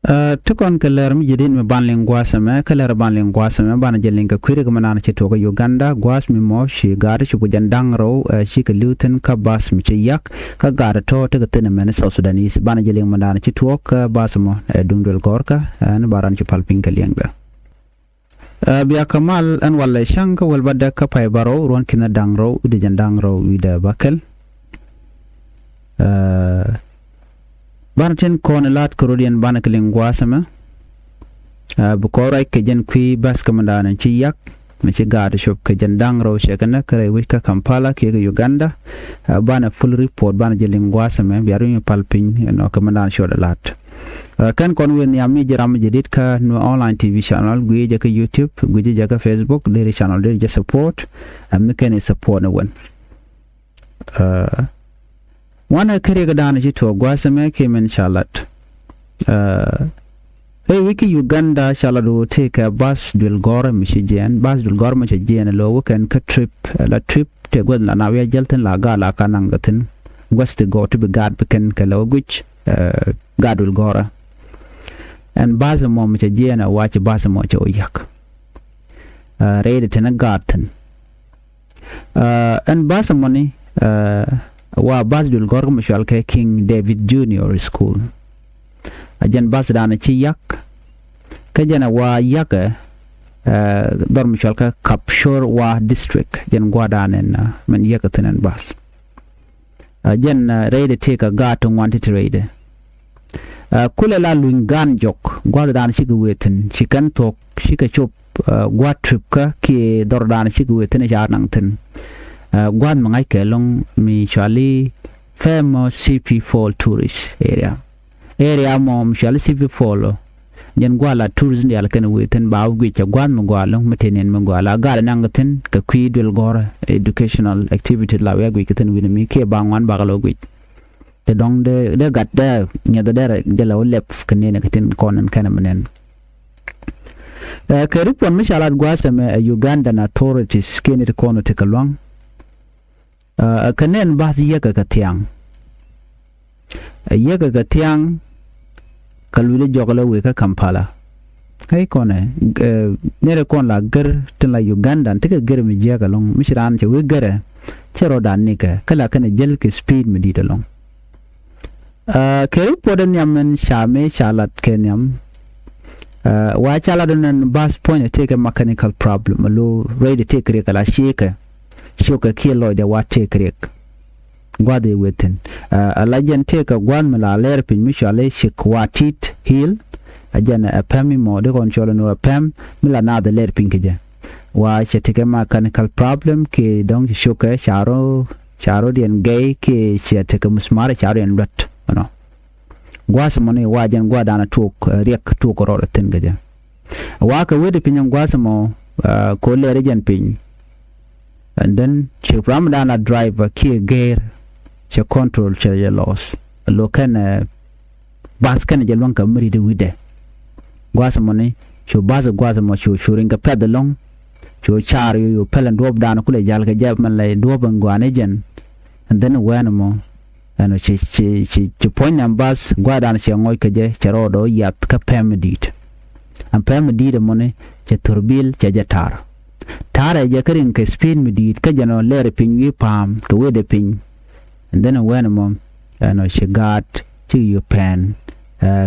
Tukon keler mi jidin mi ban lingwa sama keler ban lingwa sama ban jelin ka kwiri gama ci to Uganda gwas mi mo shi gar shi ku jandang ro shi ka lutin ka bas mi ci yak ka gar to te ka tin men South Sudanese ban jelin ma ci to ka bas mo dungdul gorka an baran ci palpin ka lianga biya kamal an walla shanka wal badda ka pay baro ron kina dang ro de jandang ro ida bakel Bartin kon lat Korean banak lingwa sama bukora ke jen kui bas kamandana ci yak mi ci gaade shop ke jandang ro shekana kare wika Kampala ke Uganda bana full report bana je lingwa sama biaru mi palpin no kamandana shoda lat kan kon wen ya mi jiram jedit ka no online TV channel gui je ka YouTube gui je ka Facebook deri channel deri je support am ken support no wen wana kare ga dana to gwasa me ke men shalat hey wiki Uganda shalado take a bus dul gor michigan bus dul gor michigan lo weekend ka trip la trip te god la nawiya jalten la gala kanang gatin west go to be gad beken ka lo guch gadul gora and bus mo michigan watch bus mo cho yak read it in a garden and bus money wa bas dul gorgum shal ke King David Junior School ajan bas dana ci yak ka jana wa yaka dorm shal ka Kapshore wa district jan gwadanen men yakatanen bas ajan reide take a gato wanted reide kula la lungan jok gwadana ci gwetin ci kan tok ci ka chop gwa trip ka ki dordana ci gwetin ja nangten Guan mangai kelong mi chali famous CP Fall tourist area mom chali CP Fall jen gwala tourism ya kan weten ba wi cha guan mo gwala metenen mo gwala gar nangaten ka kwidul gor educational activity la ya gwi keten wini mi ke bangwan ba galo gwi te dong de gat da nya da dere de la lep kenen keten konan kana menen ka ripon mi chala gwasa me Ugandan authorities skinit kono te kalwang kanen bahas yaga katiang kalwile jogala we ka Kampala ay kone nere kon la gar tin la Uganda tika gar mi jaga long misran che we gara chero dan nika kala kana jel ke speed mi dita long kay poden yamen shame shalat kenyam wa chala don bus point take a mechanical problem lo ready take kala shika shoka kilo da wate krek gwade weten alajan teka gwan mala ler pin mishale shikwatit hill ajana apami mo de control no apam mila na da ler pin keje wa shetike mechanical problem ke dong shoka charo den gay ke shetike musmara charo en rat no gwasa mone wajan gwadana tok rek tok ro ten geje wa ka wede pin gwasa mo ko ler jan pin and then she Ramadana driver key gear she control she loss lokan baskan je lonka mri de wide gwasa money she baza gwasa mo she shuringa pedalong she char you pelan dob dan kule jal ga jab man lay dob ngwane jen and then when mo ano she point numbers gwadan she ngoy ke je cherodo yat ka pemdit am pemdit money che turbil che jatar tara je karin ka spin midit ka jano ler pin wi pam ka wede pin and then when mom no she got to you pen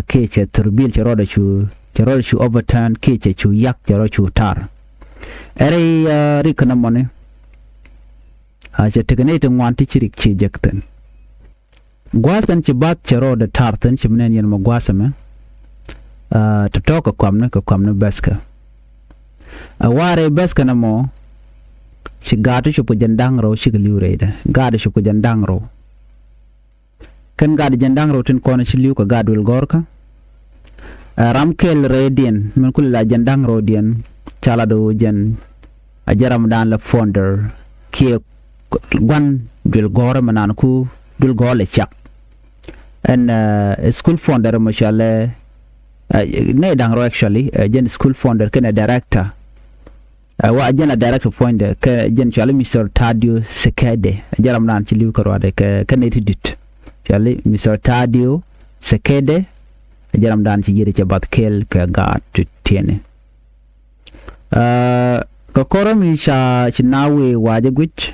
ke che turbil che roda chu overturn ke che chu yak che ro chu tar ere rikana mone a che tekne to wanti chirik chi jekten gwasan ci bat che roda tartan ci menen yen mo gwasame to toka kwamne beska ware beska na mo si gado shupu jandang ro si liu reida gado shupu jandang ro kan gado jandang ro tin kono si liu ka gado il gorka ramkel redien men kul la jandang ro dien chala do jen ajaram dan la founder ki gwan dul gora manan ku dul gole chak and school founder mashallah ne dang ro actually jen school founder kana director wa ajana director point ka jen chali Mr. Tadio Sekede jaram nan ci liw ko wade ka kaneti dit chali Mr. Tadio Sekede jaram dan ci yede ci bat kel ka ga tiene ko korom sha ci nawe waje guch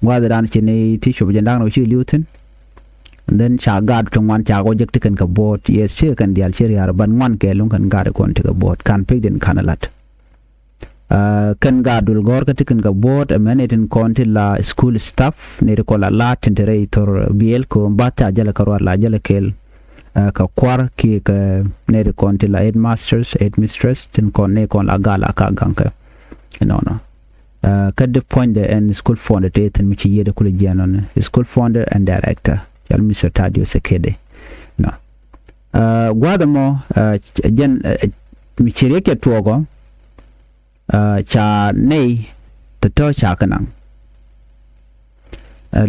waje dan ci ne ti shu jandang no ci liuten then cha ga to wan cha go jek tiken ka bot yes ci kan dial ci yar ban wan ke lun kan ga kon te ka bot kan pek den kanalat kan ga dul gor ka tiken ka bot amenetin konti la school staff ne ko la tenterator biel ko bata jala karwa la jala kel ka kwar ki ka ne konti la headmistress tin kon ne kon la gala ka ganka no ka the point the and school founder te tin mi ci yede kula jenon school founder and director yal Mr. Tadio Sekede no gwada mo jen mi ci reke togo cha nei to cha kanang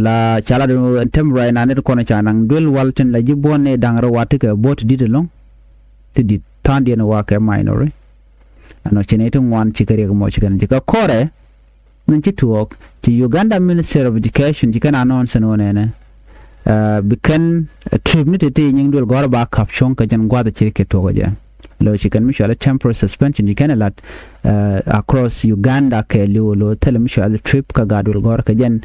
la chala do temrai na ne ko na cha nang dul walten la jibon ne dangro wati ka bot didalong ti tandi na wa ka minor ano chene to wan chikare ko mo chikan ka kore mun ci tuok ti Uganda Minister of Education chikan announce no ne bikan tribute te nying dul gor ba kapshon ka jan gwada chirke to goja lo chikan mishala temporary suspension you can a lot across Uganda ke lo tell mishala trip ka gadul gor ka jan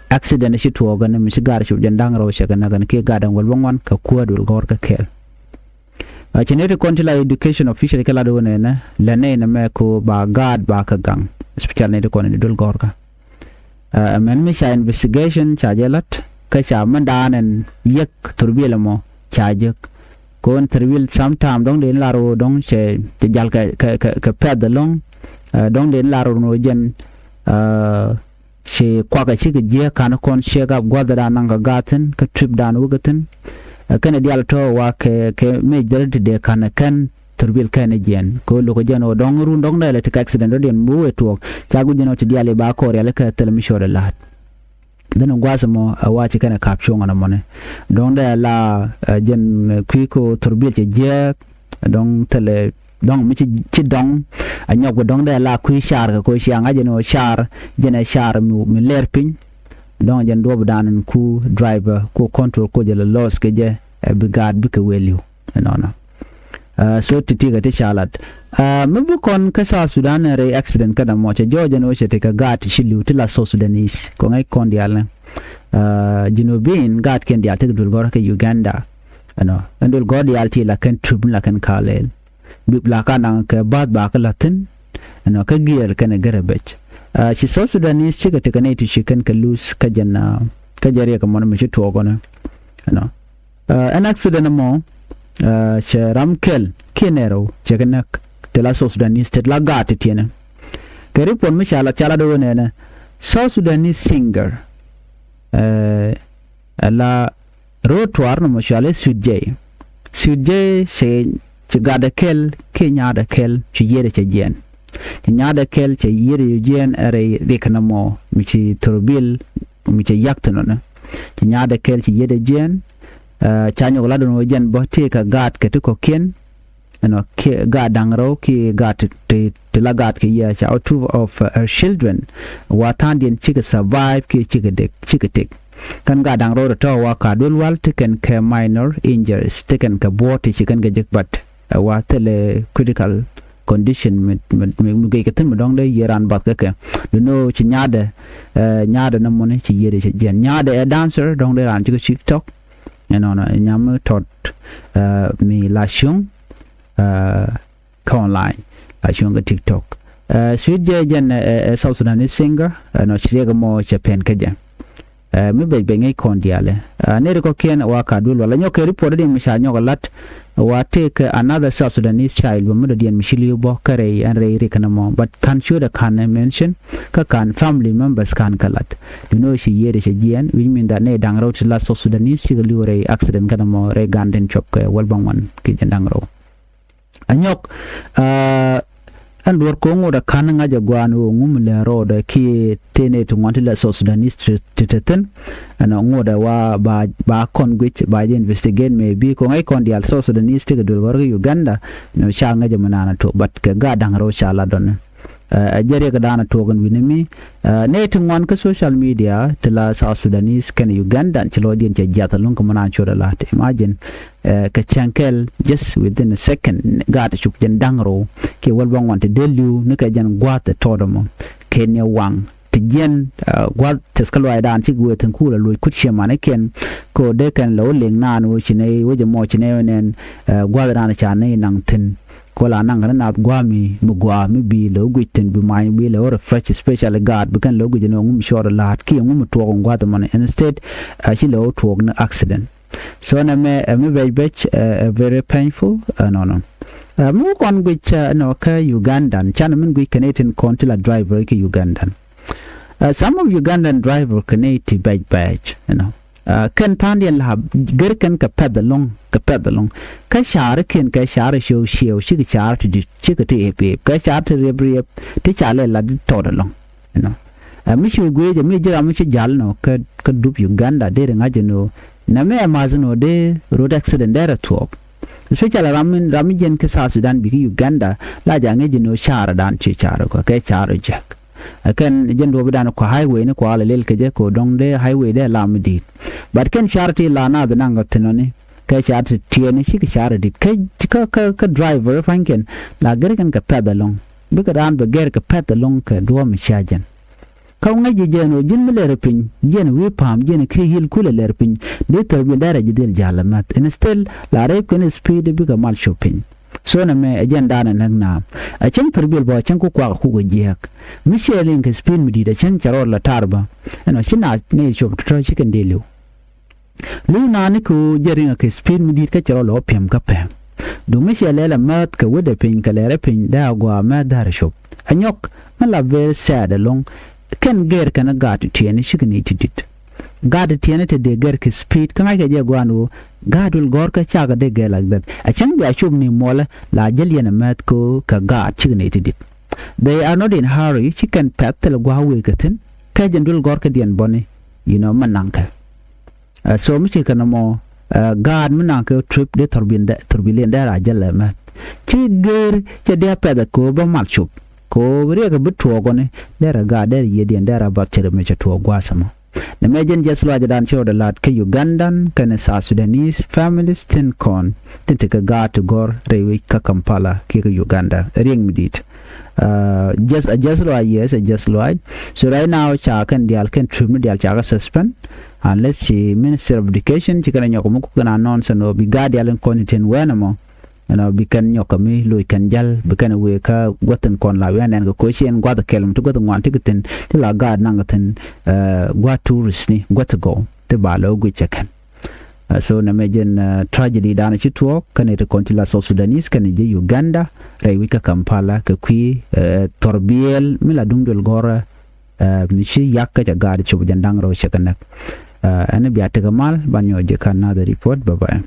accident shi to ga mi shi gar shi jandang ro shi kana ke gadan wal bangwan ka kuadul gor ka kel chenete kontila education official kala do ne la ne na me ko ba gad ba ka gang special ne ko ne dul gor ka men mi sha investigation cha jelat ka cha mandanen yek turbila mo cha jek kon turbil sometime dong den laro dong che jal ka pedalong dong den laro no jen she kwa ka shi je kana kon shega gwadara nan ga gatin ka trip dan wugatin kana dial to wa ke me jarti de kana kan turbil kana jen ko lo ko jeno dong ru dong da le ta accident den bu eto chagu jeno ti diale ba ko rele ka telemisho de lat dan gwasa mo wa ci kana caption ngana mone dong da la jen kwiko turbil je dong tele donc mi ci dong a ñok dong de la kuy char ko ci nga jeno char jene char mi leer pin donc jen do danan ku driver ko control ko je la los ke je brigade bi ko weliu non so titi ga te chalat mi bu kon ka sa Sudan re accident kada mo ce joje no ce te ka gat shilu ti la so Sudanese ko ngai kon dial jinubin gat ken dial te dul gor ka Uganda no ndul god dial ti la ken tribun la ken kalel bibla kana ke bad ba ka latin no ka gier kana garabech shi so Sudanese ci ga te kana ti shi kan ka lose ka janna ka jare ka mon mi ci to gona no an accident mo che ramkel kinero che kana te la so Sudanese te la gati tiene ke ripon mi chala do ne so Sudanese singer la rotoir no mo chala sudje she ci gada kel ke nyaada kel ci yere ci jen ci nyaada kel ci yere yu jen are rekana mo mi ci turbil mi ci yaktano na ci nyaada kel ci yere jen chanyo la do jen bo te ka gat ke ko ken no ke ga dangro ki gat te la gat ke ya cha out of her children watandien ci ka survive ki ci ka tek kan ga dangro to wa ka dul wal taken ke minor injuries taken ka boti ci kan ga jekbat wa tele critical condition mi gay katin mo dong de yeran bat ka do no ci nyaade na mo ne ci yere ci jen nyaade a dancer dong de ran ci TikTok no nyam tot mi la xiong ka online la xiong ga TikTok sweet jen South Sudanese singer no ci ga mo ci pen ka jen mi be ngai kon diale ne ko ken wa ka dul wala nyoke report de mi sha nyogalat wa take another South Sudanese child wo mudo dien mishili bo kare and re kana mo but can show the can mention ka kan family members kan kalat you know she yere she gien we mean that ne dangro to la South Sudanese she liu re accident kana mo re ganden chop ke wal bangwan ki jandangro anyok and work ko da kan nga jagwanu ngumle roda ki tene to wanti la South Sudanese teten ana ngoda wa ba kon gwich ba investigate maybe ko ngai kon dial South Sudanese te dul war Uganda no sha nga jamana to but ka ga dangro sha la don jere ga dana togan winimi ne tungwan ka social media tila South Sudanese kan Uganda chilo din che jata lung ko mana choda la imagine ka chankel just within a second gata chuk jen dangro ke walbang want delu ne ka jan gwata todomo Kenya wang tijen gwat teskalwa dan chi gwe tan kula loy kutche mane ken ko de kan lo ling nan wo chine wo je mo chine nen gwat dan cha ne nang tin ko la nang na gwami mu gwami bi lo gwitin bi mai bi lo refresh special guard bi kan lo gwe no ngum shore la ki ngum to gwat mane instead chi lo to na accident so na me very painful no mu kon gwe no ka Ugandan chan men gwe Canadian kontila driver ki Ugandan some of Ugandan driver Canadian badge kan tandian la ger kan ka pedalong ka share ken ka share show shi ka share ti chi ka ti epe ka share ti rebre ti chale la to dalong mi shi gwe je mi jira mi shi jal no ka dup Uganda de nga je no na me amazno de road accident there to especially ramin jen ka sa Sudan bi Uganda la jange je no share dan chi share ko ka share jack kan jen do bidan ko highway ne ko ala lel ke je ko dong de highway de la midi but kan sharti la na da nanga tenoni ka sharti tiene shi ka sharti ka driver fanken la ger kan ka pedalong bi ka dan ba ger ka pedalong ka do mi shajan ka ngaji jeno jin mi le pin jen wi pam jen ki hil kula le pin de to bi dara jidel jalamat instead la rep kan speed bi ka mal shopping so na me ajen dana nan na a can turbil ba can ku kwa ku go jek michelin ka spin mi da can charor la tarba shina ne shop to chicken delu luna ni ku jerin ka spin mi ka charor lo pem ka pem do michelela mat ka wada pin ka lere pin da gwa ma dar shop anyok mala very sad along kan ger kana gat tiene shigni tidit gad tiene te de ger ka speed kan ga je gwanu gadul gor ka chaga de ge like that a can bi ashub ni mola la jeliana mat ko ka gad chigni tidit they are not in hurry chicken patel gwa we katin ka jendul gor ka dien boni mananka so mi kana mo gad mananka trip de turbilen da ajalla mat chi ger che de peda ko ba malchup ko re ka bitwo gone dera ga der yedien dera ba chere me chetwo gwasama the mejen jeslo ajadan show the lad ke Ugandan kana South Sudanese families tin kon tin te ga to gor rewi ka Kampala ke Uganda ring midit just lo yes just lo so right now cha kan dial kan trim dial cha ga suspend unless she Minister of Education chi kana nyoko muku kana non no bi ga dial kon tin wenamo bikan nyokami lui kan jal bikan we ka goten kon la wen en ko chen gwa da kelm to goten wan tikitin ti la ga nang ten gwa tourist ni gwa to go te ba lo gu chekan so na mejen tragedy dana chitwo kan e kon ti la South Sudanese kan je Uganda rai wika Kampala ka kwi torbiel mila dungdol gora mi shi yakka ja ga de chubu jandang ro chekanak ana biya te gamal banyo je kan na da report bye bye